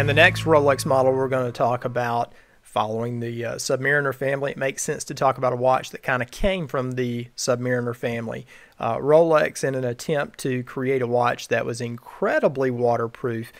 And the next Rolex model we're going to talk about, following the Submariner family, it makes sense to talk about a watch that kind of came from the Submariner family. Rolex, in an attempt to create a watch that was incredibly waterproof,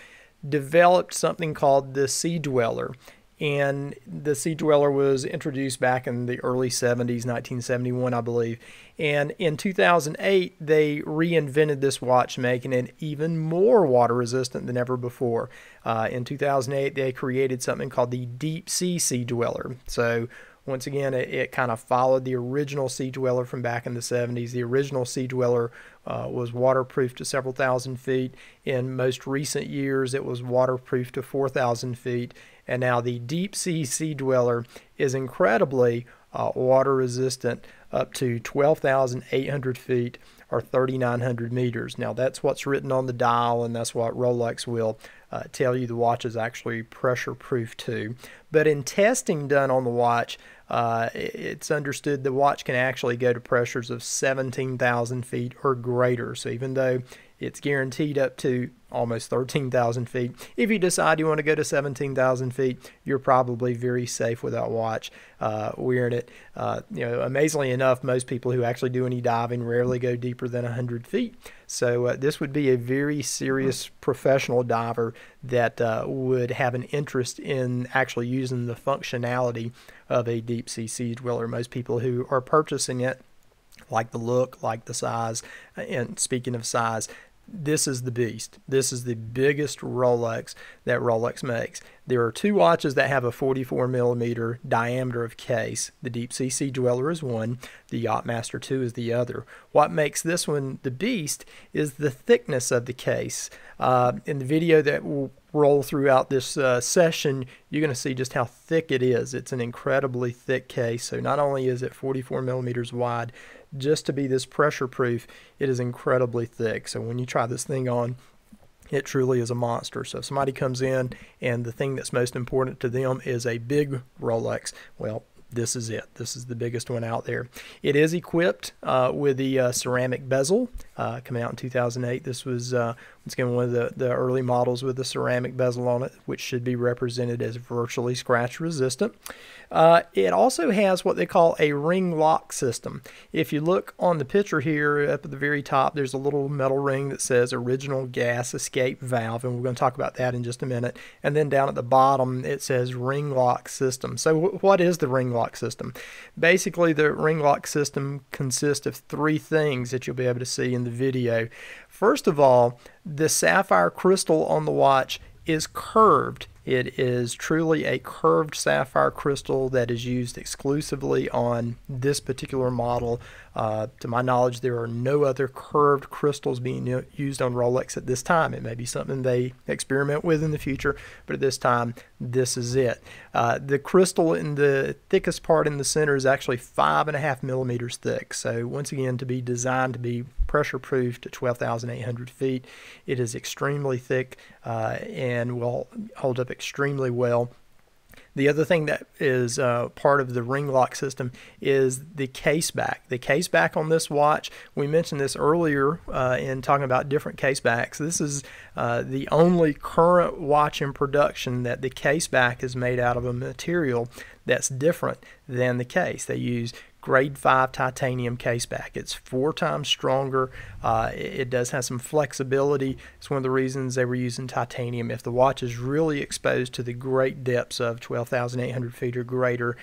developed something called the Sea Dweller. And the Sea Dweller was introduced back in the early 70s, 1971, I believe. And in 2008, they reinvented this watch, making it even more water resistant than ever before. In 2008, they created something called the Deep Sea Dweller. So once again, it kind of followed the original Sea Dweller from back in the 70s. The original Sea Dweller was waterproof to several thousand feet. In most recent years, it was waterproof to 4,000 feet. And now the Deep Sea Dweller is incredibly water resistant up to 12,800 feet or 3,900 meters. Now that's what's written on the dial, and that's what Rolex will tell you the watch is actually pressure proof too. But in testing done on the watch, it's understood the watch can actually go to pressures of 17,000 feet or greater. So even though it's guaranteed up to almost 13,000 feet, if you decide you want to go to 17,000 feet, you're probably very safe with that watch wearing it. Amazingly enough, most people who actually do any diving rarely go deeper than 100 feet. So this would be a very serious professional diver that would have an interest in actually using the functionality of a Deep Sea Dweller. Most people who are purchasing it like the look, like the size, and speaking of size, this is the beast. This is the biggest Rolex that Rolex makes. There are two watches that have a 44 millimeter diameter of case. The Deep Sea Dweller is one, the Yachtmaster 2 is the other. What makes this one the beast is the thickness of the case. In the video that will roll throughout this session, you're going to see just how thick it is. It's an incredibly thick case. So not only is it 44 millimeters wide, just to be this pressure proof, it is incredibly thick. So when you try this thing on, it truly is a monster. So if somebody comes in and the thing that's most important to them is a big Rolex, well, this is it. This is the biggest one out there. It is equipped with the ceramic bezel, coming out in 2008. This was once again one of the early models with the ceramic bezel on it, which should be represented as virtually scratch resistant. It also has what they call a ring lock system. If you look on the picture here up at the very top, there's a little metal ring that says original gas escape valve, and we're going to talk about that in just a minute. And then down at the bottom it says ring lock system. So what is the ring lock system? Basically, the ring lock system consists of three things that you'll be able to see in the video. First of all, the sapphire crystal on the watch is curved. It is truly a curved sapphire crystal that is used exclusively on this particular model. To my knowledge, there are no other curved crystals being used on Rolex at this time. It may be something they experiment with in the future, but at this time, this is it. The crystal in the thickest part in the center is actually 5.5 millimeters thick. So once again, to be designed to be pressure proof to 12,800 feet, it is extremely thick and will hold up extremely well. The other thing that is part of the ring lock system is the case back. The case back on this watch, we mentioned this earlier in talking about different case backs. This is the only current watch in production that the case back is made out of a material that's different than the case. They use grade 5 titanium case back. It's 4 times stronger. It does have some flexibility. It's one of the reasons they were using titanium. If the watch is really exposed to the great depths of 12,800 feet or greater,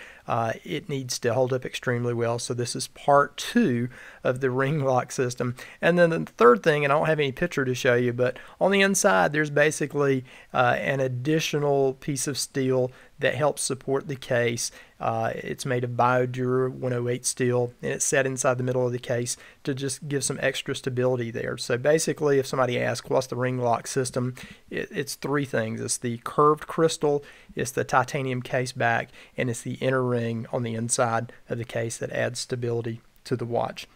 it needs to hold up extremely well. So this is part 2 of the ring lock system. And then the third thing, and I don't have any picture to show you, but on the inside there's basically an additional piece of steel that helps support the case. It's made of Biodura 108 steel, and it's set inside the middle of the case to just give some extra stability there. So basically, if somebody asks what's the ring lock system, it's three things. It's the curved crystal, it's the titanium case back, and it's the inner ring on the inside of the case that adds stability to the watch.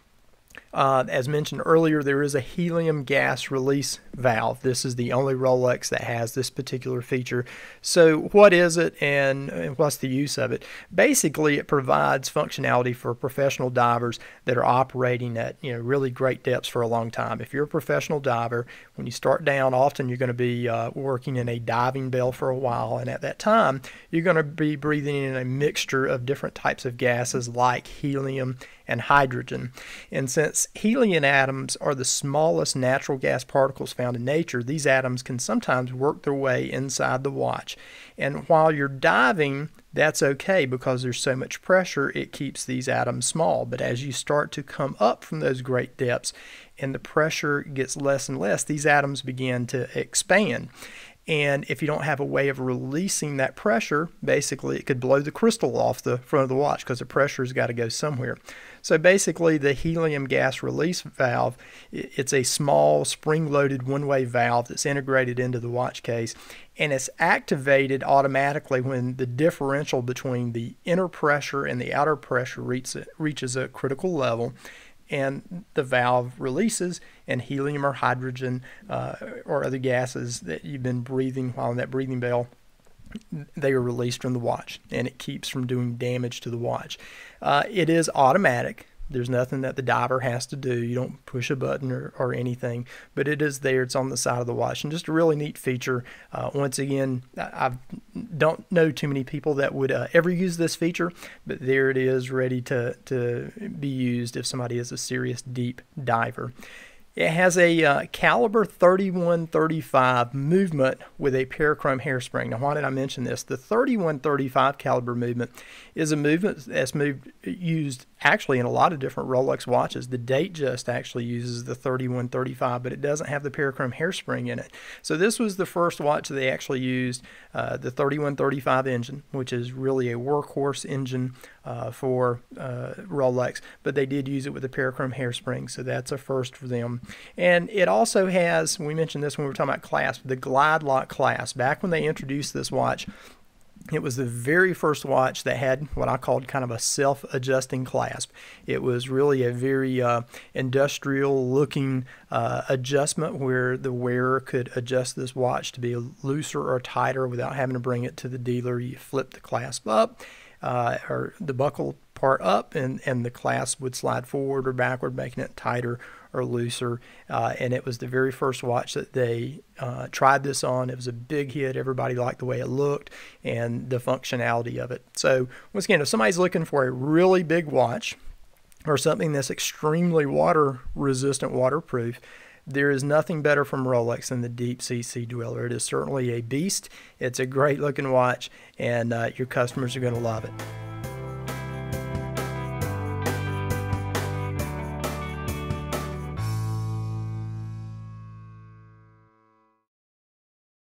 As mentioned earlier, there is a helium gas release valve. This is the only Rolex that has this particular feature. So what is it and what's the use of it? Basically, it provides functionality for professional divers that are operating at really great depths for a long time. If you're a professional diver, when you start down, often you're going to be working in a diving bell for a while, and at that time, you're going to be breathing in a mixture of different types of gases like helium and hydrogen. And since helium atoms are the smallest natural gas particles found in nature, these atoms can sometimes work their way inside the watch. And while you're diving, that's okay because there's so much pressure, it keeps these atoms small. But as you start to come up from those great depths and the pressure gets less and less, these atoms begin to expand. And if you don't have a way of releasing that pressure, basically it could blow the crystal off the front of the watch because the pressure's got to go somewhere. So basically the helium gas release valve, it's a small spring-loaded one-way valve that's integrated into the watch case, and it's activated automatically when the differential between the inner pressure and the outer pressure reaches a critical level, and the valve releases, and helium or hydrogen or other gases that you've been breathing while in that breathing bell, they are released from the watch, and it keeps from doing damage to the watch. It is automatic. There's nothing that the diver has to do. You don't push a button or anything, but it is there. It's on the side of the watch, and just a really neat feature. Once again, I don't know too many people that would ever use this feature, but there it is, ready to be used if somebody is a serious deep diver. It has a caliber 3135 movement with a parachrome hairspring. Now, why did I mention this? The 3135 caliber movement is a movement that's used actually in a lot of different Rolex watches. The Datejust actually uses the 3135, but it doesn't have the parachrome hairspring in it. So this was the first watch that they actually used the 3135 engine, which is really a workhorse engine for Rolex, but they did use it with the parachrome hairspring, so that's a first for them. And it also has, we mentioned this when we were talking about clasp, the glide lock clasp. Back when they introduced this watch, it was the very first watch that had what I called kind of a self-adjusting clasp. It was really a very industrial-looking adjustment where the wearer could adjust this watch to be looser or tighter without having to bring it to the dealer. You flip the clasp up, or the buckle part up, and the clasp would slide forward or backward, making it tighter or looser. And it was the very first watch that they tried this on. It was a big hit. Everybody liked the way it looked and the functionality of it. So once again, if somebody's looking for a really big watch or something that's extremely water resistant, waterproof, there is nothing better from Rolex than the Deep Sea Sea Dweller. It is certainly a beast. It's a great looking watch, and your customers are going to love it.